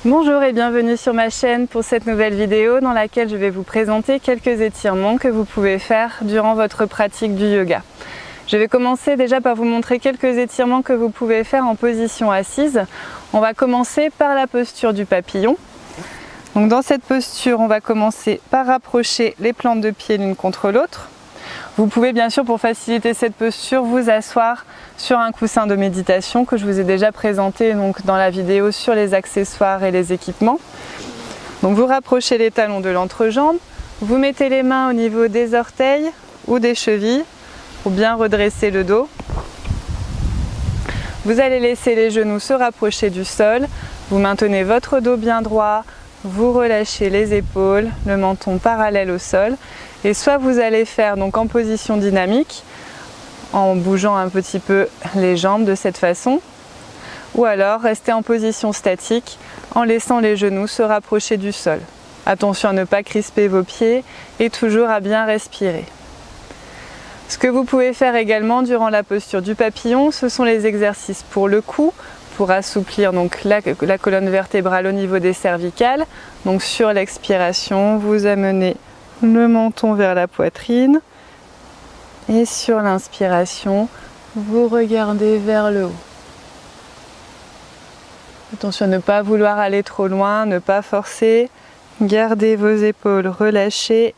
Bonjour et bienvenue sur ma chaîne pour cette nouvelle vidéo dans laquelle je vais vous présenter quelques étirements que vous pouvez faire durant votre pratique du yoga. Je vais commencer déjà par vous montrer quelques étirements que vous pouvez faire en position assise. On va commencer par la posture du papillon. Donc dans cette posture, on va commencer par rapprocher les plantes de pied l'une contre l'autre. Vous pouvez bien sûr, pour faciliter cette posture, vous asseoir sur un coussin de méditation que je vous ai déjà présenté donc, dans la vidéo sur les accessoires et les équipements. Donc vous rapprochez les talons de l'entrejambe, vous mettez les mains au niveau des orteils ou des chevilles pour bien redresser le dos. Vous allez laisser les genoux se rapprocher du sol, vous maintenez votre dos bien droit, vous relâchez les épaules, le menton parallèle au sol. Et soit vous allez faire donc en position dynamique, en bougeant un petit peu les jambes de cette façon, ou alors rester en position statique en laissant les genoux se rapprocher du sol. Attention à ne pas crisper vos pieds et toujours à bien respirer. Ce que vous pouvez faire également durant la posture du papillon, ce sont les exercices pour le cou, pour assouplir donc la colonne vertébrale au niveau des cervicales. Donc sur l'expiration, vous amenez le menton vers la poitrine et sur l'inspiration, vous regardez vers le haut. Attention à ne pas vouloir aller trop loin, ne pas forcer. Gardez vos épaules relâchées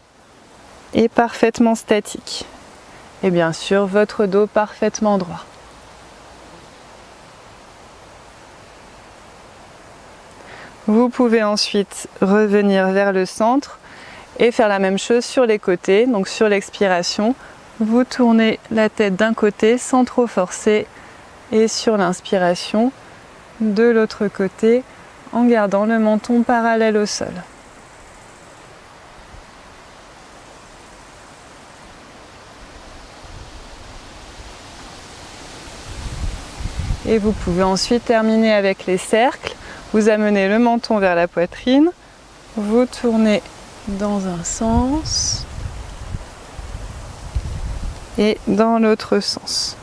et parfaitement statiques. Et bien sûr, votre dos parfaitement droit. Vous pouvez ensuite revenir vers le centre et faire la même chose sur les côtés. Donc sur l'expiration, vous tournez la tête d'un côté sans trop forcer et sur l'inspiration, de l'autre côté en gardant le menton parallèle au sol. Et vous pouvez ensuite terminer avec les cercles. Vous amenez le menton vers la poitrine, vous tournez dans un sens et dans l'autre sens.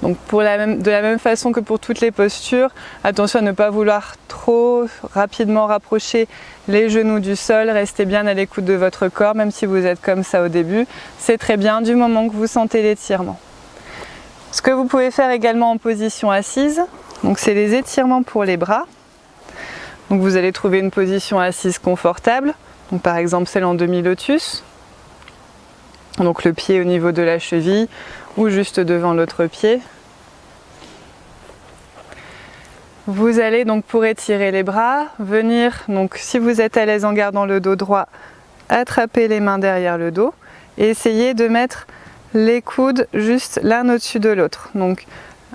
Donc de la même façon que pour toutes les postures, attention à ne pas vouloir trop rapidement rapprocher les genoux du sol, restez bien à l'écoute de votre corps, même si vous êtes comme ça au début, c'est très bien du moment que vous sentez l'étirement. Ce que vous pouvez faire également en position assise, donc c'est les étirements pour les bras. Donc vous allez trouver une position assise confortable, donc par exemple celle en demi-lotus. Donc le pied au niveau de la cheville ou juste devant l'autre pied. Vous allez donc pour étirer les bras, venir, donc si vous êtes à l'aise en gardant le dos droit, attraper les mains derrière le dos et essayer de mettre les coudes juste l'un au-dessus de l'autre. Donc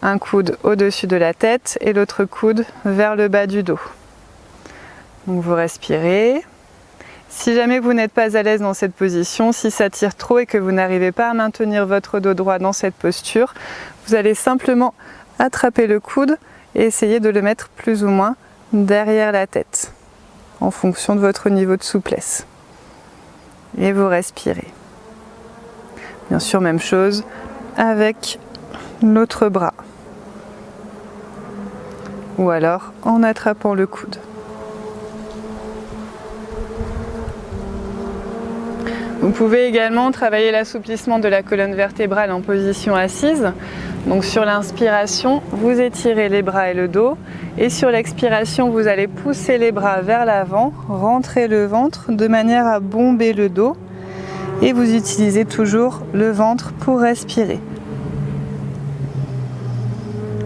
un coude au-dessus de la tête et l'autre coude vers le bas du dos. Donc vous respirez. Si jamais vous n'êtes pas à l'aise dans cette position, si ça tire trop et que vous n'arrivez pas à maintenir votre dos droit dans cette posture, vous allez simplement attraper le coude et essayer de le mettre plus ou moins derrière la tête, en fonction de votre niveau de souplesse. Et vous respirez. Bien sûr, même chose avec l'autre bras. Ou alors en attrapant le coude. Vous pouvez également travailler l'assouplissement de la colonne vertébrale en position assise. Donc sur l'inspiration, vous étirez les bras et le dos. Et sur l'expiration, vous allez pousser les bras vers l'avant, rentrer le ventre de manière à bomber le dos. Et vous utilisez toujours le ventre pour respirer.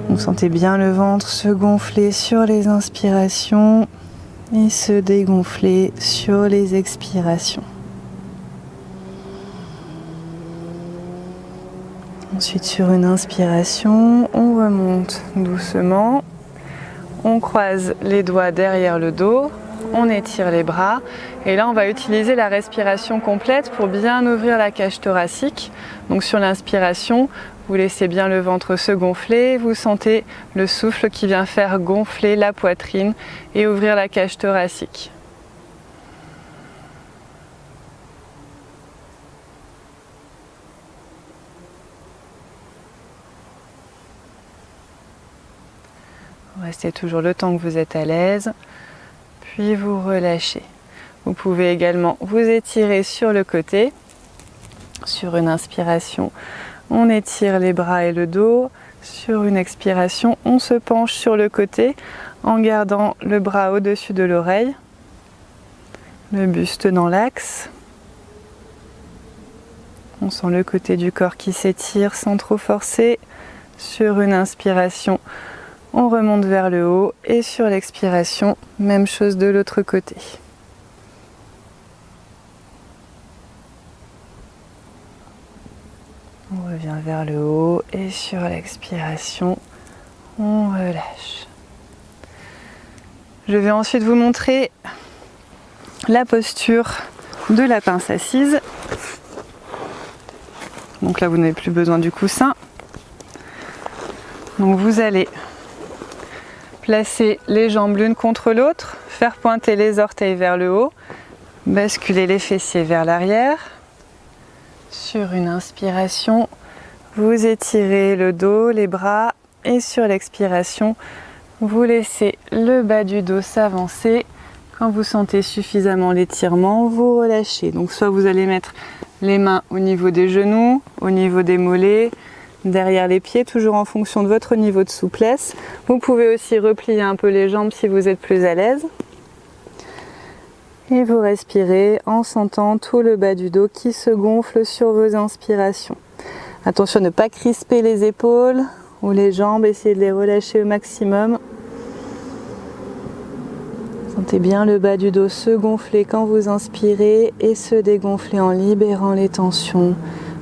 Vous sentez bien le ventre se gonfler sur les inspirations et se dégonfler sur les expirations. Ensuite, sur une inspiration, on remonte doucement, on croise les doigts derrière le dos, on étire les bras et là on va utiliser la respiration complète pour bien ouvrir la cage thoracique. Donc sur l'inspiration, vous laissez bien le ventre se gonfler, vous sentez le souffle qui vient faire gonfler la poitrine et ouvrir la cage thoracique. Restez toujours le temps que vous êtes à l'aise, puis vous relâchez. Vous pouvez également vous étirer sur le côté. Sur une inspiration, on étire les bras et le dos. Sur une expiration, on se penche sur le côté en gardant le bras au-dessus de l'oreille, le buste dans l'axe. On sent le côté du corps qui s'étire sans trop forcer. Sur une inspiration, on remonte vers le haut et sur l'expiration, même chose de l'autre côté. On revient vers le haut et sur l'expiration, on relâche. Je vais ensuite vous montrer la posture de la pince assise. Donc là, vous n'avez plus besoin du coussin. Donc vous allez placer les jambes l'une contre l'autre, faire pointer les orteils vers le haut, basculer les fessiers vers l'arrière. Sur une inspiration, vous étirez le dos, les bras et sur l'expiration, vous laissez le bas du dos s'avancer. Quand vous sentez suffisamment l'étirement, vous relâchez. Donc soit vous allez mettre les mains au niveau des genoux, au niveau des mollets, derrière les pieds, toujours en fonction de votre niveau de souplesse. Vous pouvez aussi replier un peu les jambes si vous êtes plus à l'aise. Et vous respirez en sentant tout le bas du dos qui se gonfle sur vos inspirations. Attention à ne pas crisper les épaules ou les jambes, essayez de les relâcher au maximum. Sentez bien le bas du dos se gonfler quand vous inspirez et se dégonfler en libérant les tensions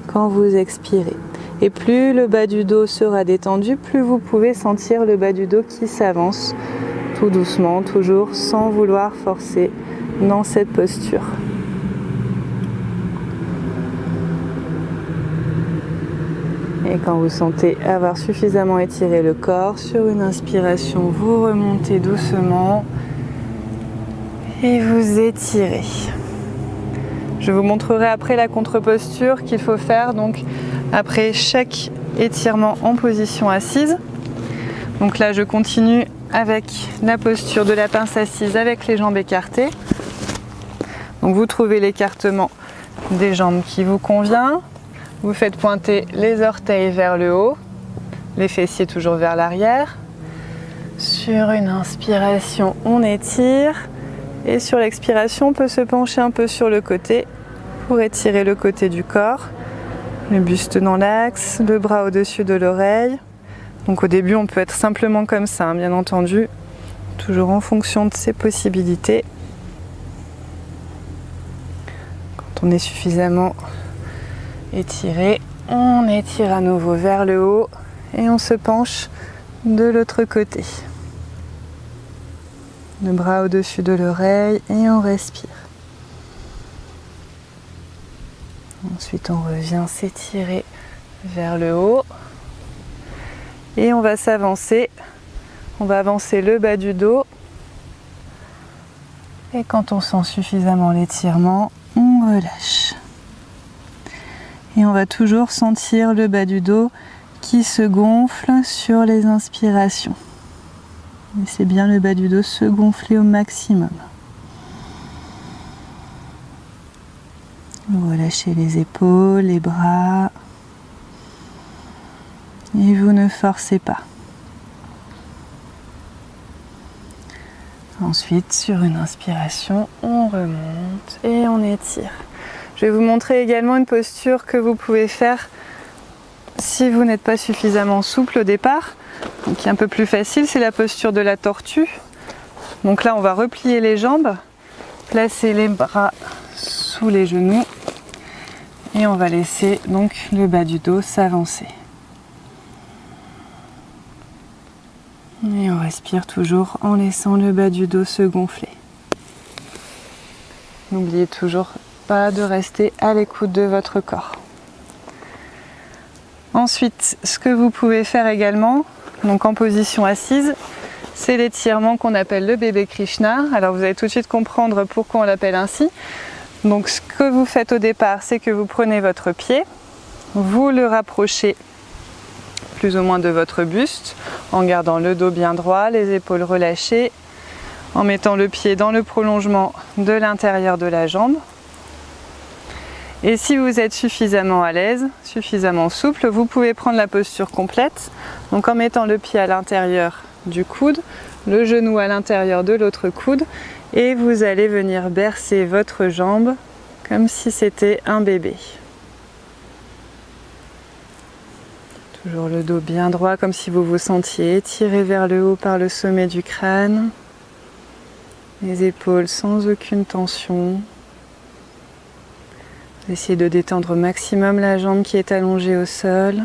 quand vous expirez. Et plus le bas du dos sera détendu, plus vous pouvez sentir le bas du dos qui s'avance tout doucement, toujours sans vouloir forcer dans cette posture. Et quand vous sentez avoir suffisamment étiré le corps, sur une inspiration, vous remontez doucement et vous étirez. Je vous montrerai après la contre-posture qu'il faut faire donc après chaque étirement en position assise. Donc là, je continue avec la posture de la pince assise avec les jambes écartées. Donc vous trouvez l'écartement des jambes qui vous convient. Vous faites pointer les orteils vers le haut, les fessiers toujours vers l'arrière. Sur une inspiration, on étire. Et sur l'expiration, on peut se pencher un peu sur le côté pour étirer le côté du corps. Le buste dans l'axe, le bras au-dessus de l'oreille. Donc au début, on peut être simplement comme ça, bien entendu, toujours en fonction de ses possibilités. Quand on est suffisamment étiré, on étire à nouveau vers le haut et on se penche de l'autre côté. Le bras au-dessus de l'oreille et on respire. Ensuite, on revient s'étirer vers le haut et on va s'avancer. On va avancer le bas du dos et quand on sent suffisamment l'étirement, on relâche. Et on va toujours sentir le bas du dos qui se gonfle sur les inspirations. Laissez bien le bas du dos se gonfler au maximum. Vous relâchez les épaules, les bras. Et vous ne forcez pas. Ensuite, sur une inspiration, on remonte et on étire. Je vais vous montrer également une posture que vous pouvez faire si vous n'êtes pas suffisamment souple au départ. Donc, qui est un peu plus facile, c'est la posture de la tortue. Donc là, on va replier les jambes, placer les bras sous les genoux et on va laisser donc le bas du dos s'avancer. Et on respire toujours en laissant le bas du dos se gonfler. N'oubliez toujours pas de rester à l'écoute de votre corps. Ensuite, ce que vous pouvez faire également, donc en position assise, c'est l'étirement qu'on appelle le bébé Krishna. Alors vous allez tout de suite comprendre pourquoi on l'appelle ainsi. Donc ce que vous faites au départ, c'est que vous prenez votre pied, vous le rapprochez plus ou moins de votre buste, en gardant le dos bien droit, les épaules relâchées, en mettant le pied dans le prolongement de l'intérieur de la jambe. Et si vous êtes suffisamment à l'aise, suffisamment souple, vous pouvez prendre la posture complète, donc en mettant le pied à l'intérieur du coude, le genou à l'intérieur de l'autre coude, et vous allez venir bercer votre jambe comme si c'était un bébé. Toujours le dos bien droit, comme si vous vous sentiez étiré vers le haut par le sommet du crâne. Les épaules sans aucune tension. Essayez de détendre au maximum la jambe qui est allongée au sol.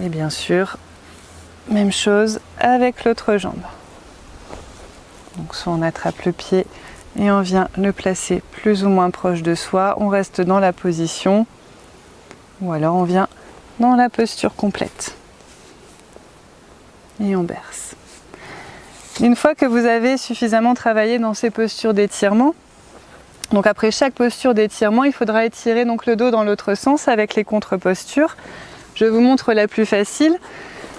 Et bien sûr, même chose avec l'autre jambe. Donc soit on attrape le pied et on vient le placer plus ou moins proche de soi. On reste dans la position ou alors on vient dans la posture complète. Et on berce. Une fois que vous avez suffisamment travaillé dans ces postures d'étirement, donc après chaque posture d'étirement, il faudra étirer donc le dos dans l'autre sens avec les contre-postures. Je vous montre la plus facile,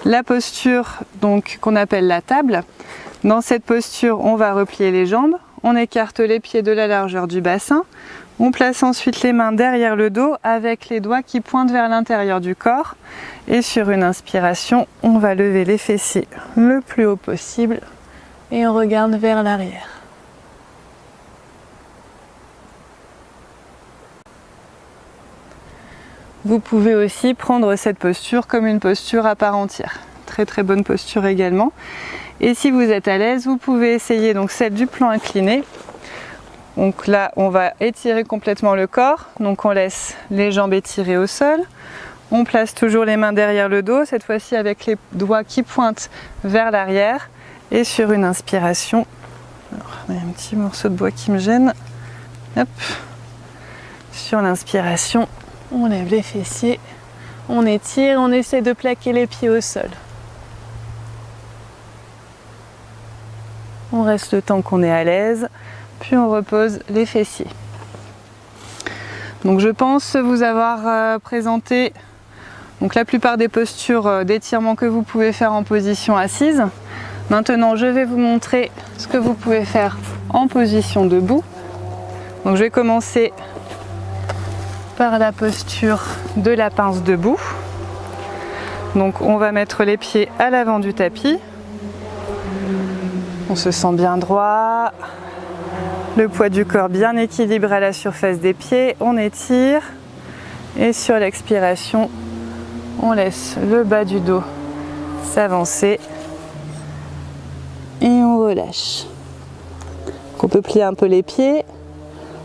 la posture donc qu'on appelle la table. Dans cette posture, on va replier les jambes, on écarte les pieds de la largeur du bassin, on place ensuite les mains derrière le dos avec les doigts qui pointent vers l'intérieur du corps. Et sur une inspiration, on va lever les fessiers le plus haut possible et on regarde vers l'arrière. Vous pouvez aussi prendre cette posture comme une posture à part entière. Très très bonne posture également. Et si vous êtes à l'aise, vous pouvez essayer donc celle du plan incliné. Donc là, on va étirer complètement le corps. Donc on laisse les jambes étirées au sol. On place toujours les mains derrière le dos, cette fois-ci avec les doigts qui pointent vers l'arrière. Et sur une inspiration, alors, il y a un petit morceau de bois qui me gêne. Hop. Sur l'inspiration, on lève les fessiers, on étire, on essaie de plaquer les pieds au sol. On reste le temps qu'on est à l'aise, puis on repose les fessiers. Donc je pense vous avoir présenté donc la plupart des postures d'étirement que vous pouvez faire en position assise. Maintenant, je vais vous montrer ce que vous pouvez faire en position debout. Donc je vais commencer par la posture de la pince debout. Donc on va mettre les pieds à l'avant du tapis. On se sent bien droit. Le poids du corps bien équilibré à la surface des pieds. On étire. Et sur l'expiration, on laisse le bas du dos s'avancer. Et on relâche. Donc on peut plier un peu les pieds.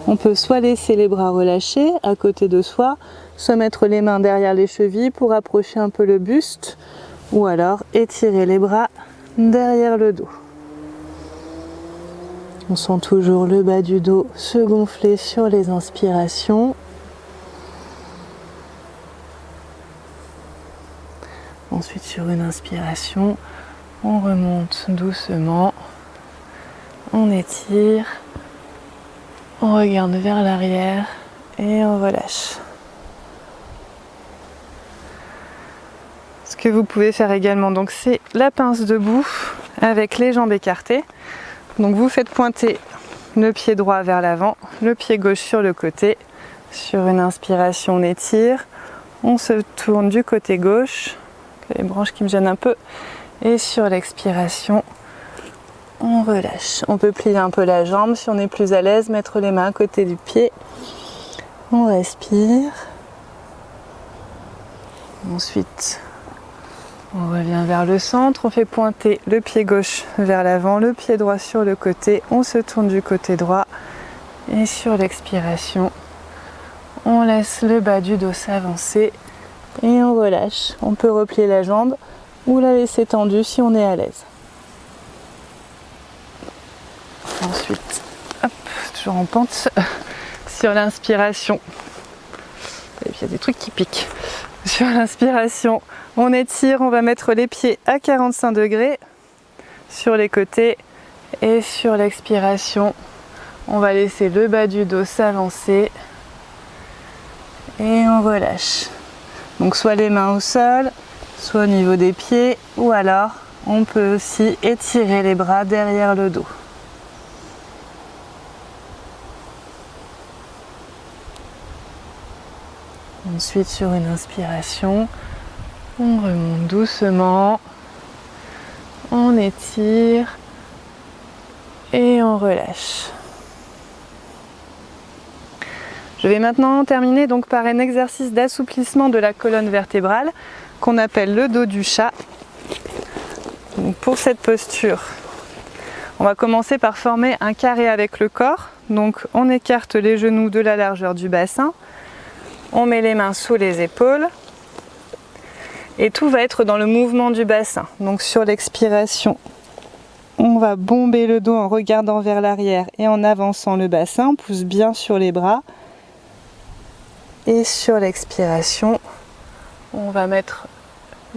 On peut soit laisser les bras relâchés à côté de soi, soit mettre les mains derrière les chevilles pour approcher un peu le buste, ou alors étirer les bras derrière le dos. On sent toujours le bas du dos se gonfler sur les inspirations. Ensuite, sur une inspiration, on remonte doucement, on étire. On regarde vers l'arrière et on relâche. Ce que vous pouvez faire également, donc c'est la pince debout avec les jambes écartées. Donc vous faites pointer le pied droit vers l'avant, le pied gauche sur le côté. Sur une inspiration, on étire. On se tourne du côté gauche, les branches qui me gênent un peu. Et sur l'expiration, on relâche. On peut plier un peu la jambe si on est plus à l'aise, mettre les mains à côté du pied. On respire. Ensuite, on revient vers le centre. On fait pointer le pied gauche vers l'avant, le pied droit sur le côté. On se tourne du côté droit. Et sur l'expiration, on laisse le bas du dos s'avancer et on relâche. On peut replier la jambe ou la laisser tendue si on est à l'aise. Ensuite, hop, toujours en pente, sur l'inspiration. Et puis il y a des trucs qui piquent. Sur l'inspiration, on étire, on va mettre les pieds à 45 degrés sur les côtés. Et sur l'expiration, on va laisser le bas du dos s'avancer. Et on relâche. Donc soit les mains au sol, soit au niveau des pieds, ou alors on peut aussi étirer les bras derrière le dos. Ensuite, sur une inspiration, on remonte doucement, on étire et on relâche. Je vais maintenant terminer donc par un exercice d'assouplissement de la colonne vertébrale qu'on appelle le dos du chat. Donc pour cette posture, on va commencer par former un carré avec le corps. Donc on écarte les genoux de la largeur du bassin. On met les mains sous les épaules et tout va être dans le mouvement du bassin. Donc sur l'expiration, on va bomber le dos en regardant vers l'arrière et en avançant le bassin. On pousse bien sur les bras. Et sur l'expiration, on va mettre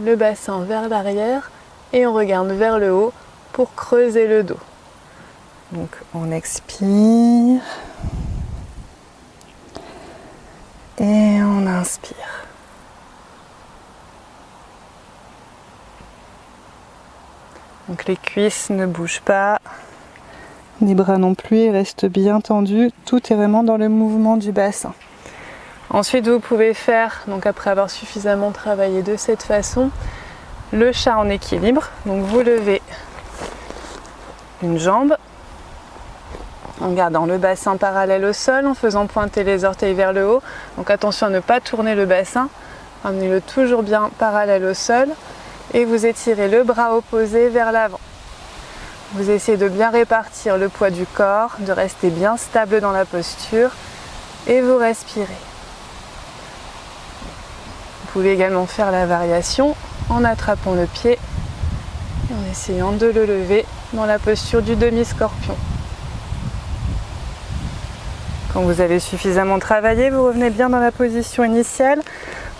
le bassin vers l'arrière et on regarde vers le haut pour creuser le dos. Donc on expire. Et on inspire. Donc les cuisses ne bougent pas, les bras non plus, ils restent bien tendus. Tout est vraiment dans le mouvement du bassin. Ensuite, vous pouvez faire, donc après avoir suffisamment travaillé de cette façon, le chat en équilibre. Donc vous levez une jambe en gardant le bassin parallèle au sol, en faisant pointer les orteils vers le haut. Donc attention à ne pas tourner le bassin, amenez-le toujours bien parallèle au sol et vous étirez le bras opposé vers l'avant. Vous essayez de bien répartir le poids du corps, de rester bien stable dans la posture et vous respirez. Vous pouvez également faire la variation en attrapant le pied et en essayant de le lever dans la posture du demi-scorpion. Quand vous avez suffisamment travaillé, vous revenez bien dans la position initiale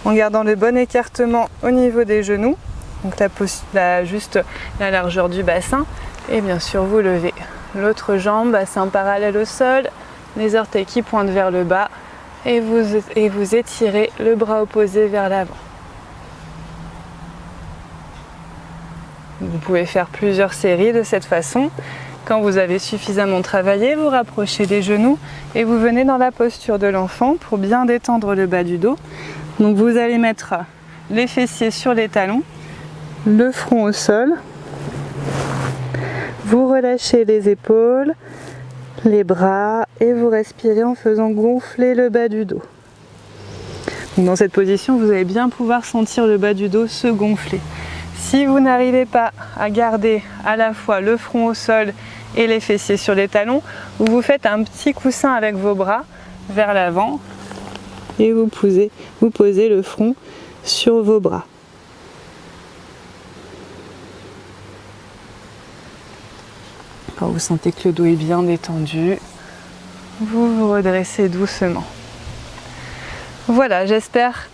en gardant le bon écartement au niveau des genoux, donc juste la largeur du bassin, et bien sûr vous levez l'autre jambe, bassin parallèle au sol, les orteils qui pointent vers le bas et vous étirez le bras opposé vers l'avant. Vous pouvez faire plusieurs séries de cette façon. Quand vous avez suffisamment travaillé, vous rapprochez les genoux et vous venez dans la posture de l'enfant pour bien détendre le bas du dos. Donc vous allez mettre les fessiers sur les talons, le front au sol. Vous relâchez les épaules, les bras et vous respirez en faisant gonfler le bas du dos. Donc dans cette position, vous allez bien pouvoir sentir le bas du dos se gonfler. Si vous n'arrivez pas à garder à la fois le front au sol et les fessiers sur les talons, vous faites un petit coussin avec vos bras vers l'avant et vous posez le front sur vos bras. Quand vous sentez que le dos est bien détendu, vous vous redressez doucement. Voilà, j'espère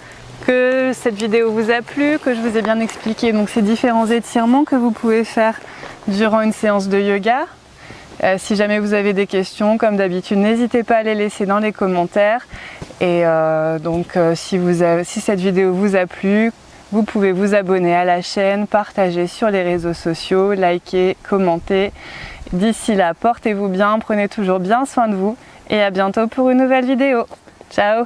que cette vidéo vous a plu, que je vous ai bien expliqué donc ces différents étirements que vous pouvez faire durant une séance de yoga. Si jamais vous avez des questions, comme d'habitude, n'hésitez pas à les laisser dans les commentaires. Et si cette vidéo vous a plu, vous pouvez vous abonner à la chaîne, partager sur les réseaux sociaux, liker, commenter. D'ici là, portez-vous bien, prenez toujours bien soin de vous et à bientôt pour une nouvelle vidéo. Ciao!